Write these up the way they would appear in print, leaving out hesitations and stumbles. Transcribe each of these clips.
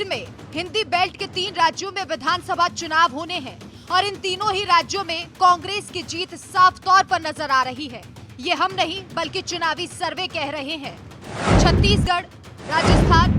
झारखंड में हिंदी बेल्ट के 3 राज्यों में विधानसभा चुनाव होने हैं और इन तीनों ही राज्यों में कांग्रेस की जीत साफ तौर पर नजर आ रही है। ये हम नहीं बल्कि चुनावी सर्वे कह रहे हैं। छत्तीसगढ़, राजस्थान,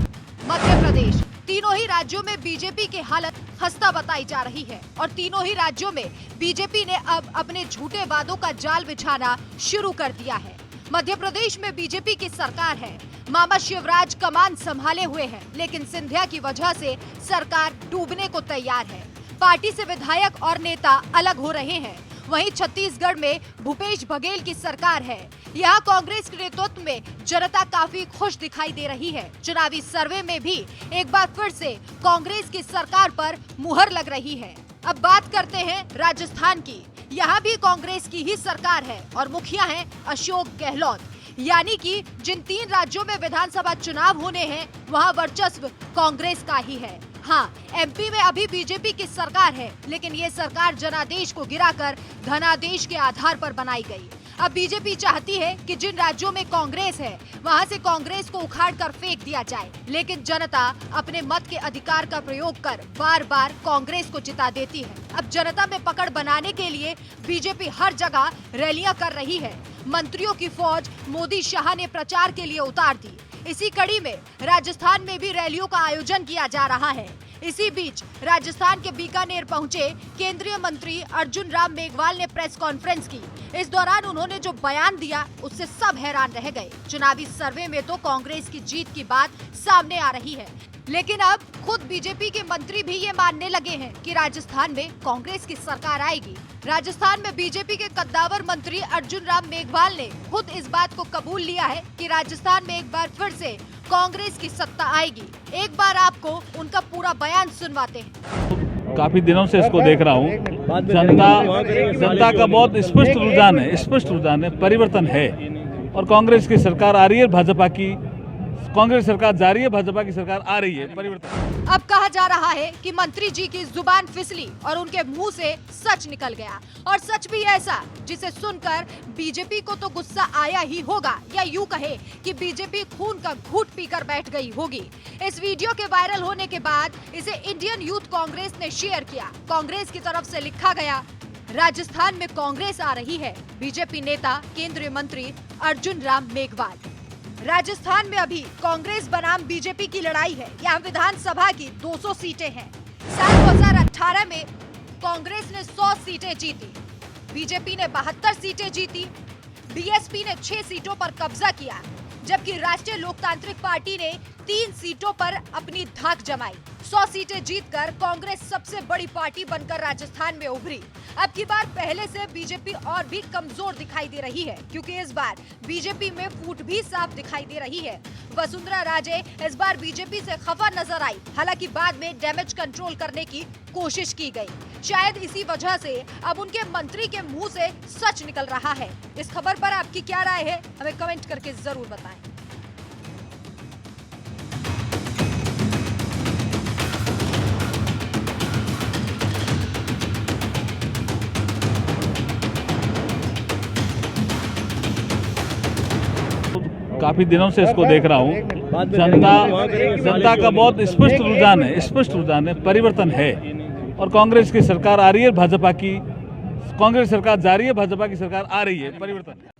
मध्य प्रदेश, तीनों ही राज्यों में बीजेपी की हालत खस्ता बताई जा रही है और तीनों ही राज्यों में बीजेपी ने अब अपने झूठे वादों का जाल बिछाना शुरू कर दिया है। मध्य प्रदेश में बीजेपी की सरकार है, मामा शिवराज कमान संभाले हुए हैं, लेकिन सिंधिया की वजह से सरकार डूबने को तैयार है। पार्टी से विधायक और नेता अलग हो रहे हैं। वहीं छत्तीसगढ़ में भूपेश बघेल की सरकार है। यहाँ कांग्रेस के नेतृत्व में जनता काफी खुश दिखाई दे रही है। चुनावी सर्वे में भी एक बार फिर से कांग्रेस की सरकार पर मुहर लग रही है। अब बात करते हैं राजस्थान की। यहाँ भी कांग्रेस की ही सरकार है और मुखिया है अशोक गहलोत। यानी कि जिन 3 राज्यों में विधानसभा चुनाव होने हैं वहाँ वर्चस्व कांग्रेस का ही है। हाँ, एमपी में अभी बीजेपी की सरकार है, लेकिन ये सरकार जनादेश को गिराकर धनादेश के आधार पर बनाई गई। अब बीजेपी चाहती है कि जिन राज्यों में कांग्रेस है वहां से कांग्रेस को उखाड़ कर फेंक दिया जाए, लेकिन जनता अपने मत के अधिकार का प्रयोग कर बार बार कांग्रेस को जिता देती है। अब जनता में पकड़ बनाने के लिए बीजेपी हर जगह रैलियां कर रही है। मंत्रियों की फौज मोदी शाह ने प्रचार के लिए उतार दी। इसी कड़ी में राजस्थान में भी रैलियों का आयोजन किया जा रहा है। इसी बीच राजस्थान के बीकानेर पहुंचे केंद्रीय मंत्री अर्जुन राम मेघवाल ने प्रेस कॉन्फ्रेंस की। इस दौरान उन्होंने जो बयान दिया उससे सब हैरान रह गए। चुनावी सर्वे में तो कांग्रेस की जीत की बात सामने आ रही है, लेकिन अब खुद बीजेपी के मंत्री भी ये मानने लगे हैं कि राजस्थान में कांग्रेस की सरकार आएगी। राजस्थान में बीजेपी के कद्दावर मंत्री अर्जुन राम मेघवाल ने खुद इस बात को कबूल लिया है कि राजस्थान में एक बार फिर से कांग्रेस की सत्ता आएगी। एक बार आपको उनका पूरा बयान सुनवाते हैं। काफी दिनों से इसको देख रहा हूँ। जनता का बहुत स्पष्ट रुझान है, परिवर्तन है और कांग्रेस की सरकार आ रही है। भाजपा की कांग्रेस सरकार जा रही है, भाजपा की सरकार आ रही है। परिवर्तन। अब कहा जा रहा है कि मंत्री जी की जुबान फिसली और उनके मुंह से सच निकल गया, और सच भी ऐसा जिसे सुनकर बीजेपी को तो गुस्सा आया ही होगा, या यूं कहे कि बीजेपी खून का घूंट पीकर बैठ गई होगी। इस वीडियो के वायरल होने के बाद इसे इंडियन यूथ कांग्रेस ने शेयर किया। कांग्रेस की तरफ से लिखा गया, राजस्थान में कांग्रेस आ रही है, बीजेपी नेता केंद्रीय मंत्री अर्जुन राम मेघवाल। राजस्थान में अभी कांग्रेस बनाम बीजेपी की लड़ाई है। यहाँ विधानसभा की 200 सीटें हैं। साल 2018 में कांग्रेस ने 100 सीटें जीती, बीजेपी ने 72 सीटें जीती, बीएसपी ने 6 सीटों पर कब्जा किया, जबकि राष्ट्रीय लोकतांत्रिक पार्टी ने 3 सीटों पर अपनी धाक जमाई। 100 सीटें जीतकर कांग्रेस सबसे बड़ी पार्टी बनकर राजस्थान में उभरी। अब की बार पहले से बीजेपी और भी कमजोर दिखाई दे रही है, क्योंकि इस बार बीजेपी में फूट भी साफ दिखाई दे रही है। वसुंधरा राजे इस बार बीजेपी से खफा नजर आई। हालांकि बाद में डैमेज कंट्रोल करने की कोशिश की गई। शायद इसी वजह से अब उनके मंत्री के मुंह से सच निकल रहा है। इस खबर पर आपकी क्या राय है, हमें कमेंट करके जरूर बताएं। काफी दिनों से इसको देख रहा हूँ। जनता का बहुत स्पष्ट रुझान है, परिवर्तन है और कांग्रेस की सरकार आ रही है। भाजपा की कांग्रेस सरकार जा रही है, भाजपा की सरकार आ रही है। परिवर्तन।